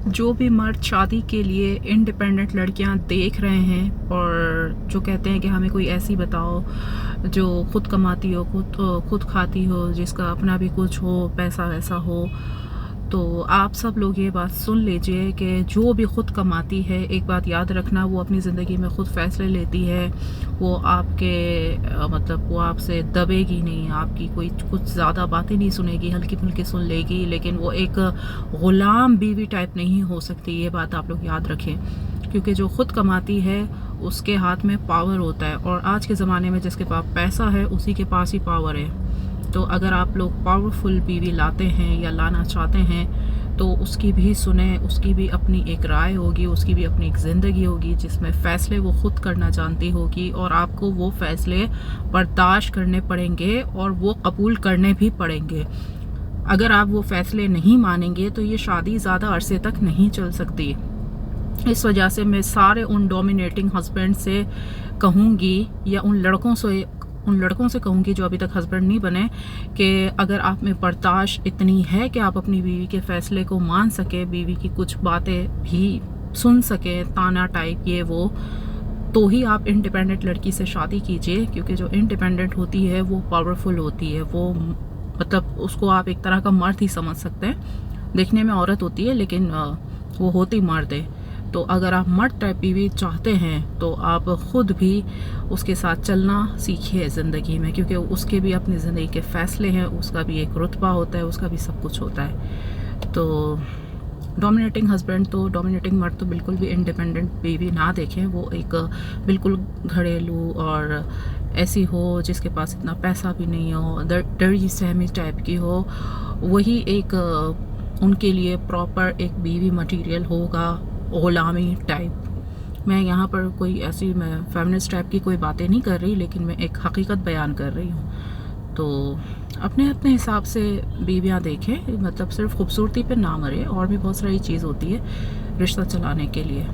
جو بھی مرد شادی کے لیے انڈیپینڈنٹ لڑکیاں دیکھ رہے ہیں اور جو کہتے ہیں کہ ہمیں کوئی ایسی بتاؤ جو خود کماتی ہو، خود کھاتی ہو، جس کا اپنا بھی کچھ ہو، پیسہ ویسا ہو، تو آپ سب لوگ یہ بات سن لیجئے کہ جو بھی خود کماتی ہے، ایک بات یاد رکھنا، وہ اپنی زندگی میں خود فیصلے لیتی ہے، وہ آپ کے وہ آپ سے دبے گی نہیں، آپ کی کوئی کچھ زیادہ باتیں نہیں سنے گی، ہلکی پھلکی سن لے گی، لیکن وہ ایک غلام بیوی ٹائپ نہیں ہو سکتی. یہ بات آپ لوگ یاد رکھیں، کیونکہ جو خود کماتی ہے اس کے ہاتھ میں پاور ہوتا ہے، اور آج کے زمانے میں جس کے پاس پیسہ ہے اسی کے پاس ہی پاور ہے. تو اگر آپ لوگ پاورفل بیوی لاتے ہیں یا لانا چاہتے ہیں تو اس کی بھی سنیں، اس کی بھی اپنی ایک رائے ہوگی، اس کی بھی اپنی ایک زندگی ہوگی جس میں فیصلے وہ خود کرنا جانتی ہوگی، اور آپ کو وہ فیصلے برداشت کرنے پڑیں گے اور وہ قبول کرنے بھی پڑیں گے. اگر آپ وہ فیصلے نہیں مانیں گے تو یہ شادی زیادہ عرصے تک نہیں چل سکتی. اس وجہ سے میں سارے ان ڈومینیٹنگ ہسبینڈ سے کہوں گی، یا ان لڑکوں سے کہوں گی جو ابھی تک ہسبینڈ نہیں بنے، کہ اگر آپ میں برداشت اتنی ہے کہ آپ اپنی بیوی کے فیصلے کو مان سکیں، بیوی کی کچھ باتیں بھی سن سکیں، تانا ٹائپ یہ وہ، تو ہی آپ انڈیپینڈنٹ لڑکی سے شادی کیجئے. کیونکہ جو انڈیپینڈنٹ ہوتی ہے وہ پاورفل ہوتی ہے، وہ اس کو آپ ایک طرح کا مرد ہی سمجھ سکتے ہیں. دیکھنے میں عورت ہوتی ہے لیکن وہ ہوتی مرد ہے. تو اگر آپ مرد ٹائپ بیوی چاہتے ہیں تو آپ خود بھی اس کے ساتھ چلنا سیکھیے زندگی میں، کیونکہ اس کے بھی اپنی زندگی کے فیصلے ہیں، اس کا بھی ایک رتبہ ہوتا ہے، اس کا بھی سب کچھ ہوتا ہے. تو ڈومینیٹنگ مرد تو بالکل بھی انڈیپینڈنٹ بیوی نہ دیکھیں. وہ ایک بالکل گھریلو اور ایسی ہو جس کے پاس اتنا پیسہ بھی نہیں ہو، ڈری سہمی ٹائپ کی ہو، وہی ایک ان کے لیے پراپر ایک بیوی مٹیریل ہوگا، غلامی ٹائپ. میں یہاں پر کوئی ایسی فیمنسٹ ٹائپ کی کوئی باتیں نہیں کر رہی، لیکن میں ایک حقیقت بیان کر رہی ہوں. تو اپنے حساب سے بیویاں دیکھیں، صرف خوبصورتی پہ نہ مرے، اور بھی بہت ساری چیز ہوتی ہے رشتہ چلانے کے لیے.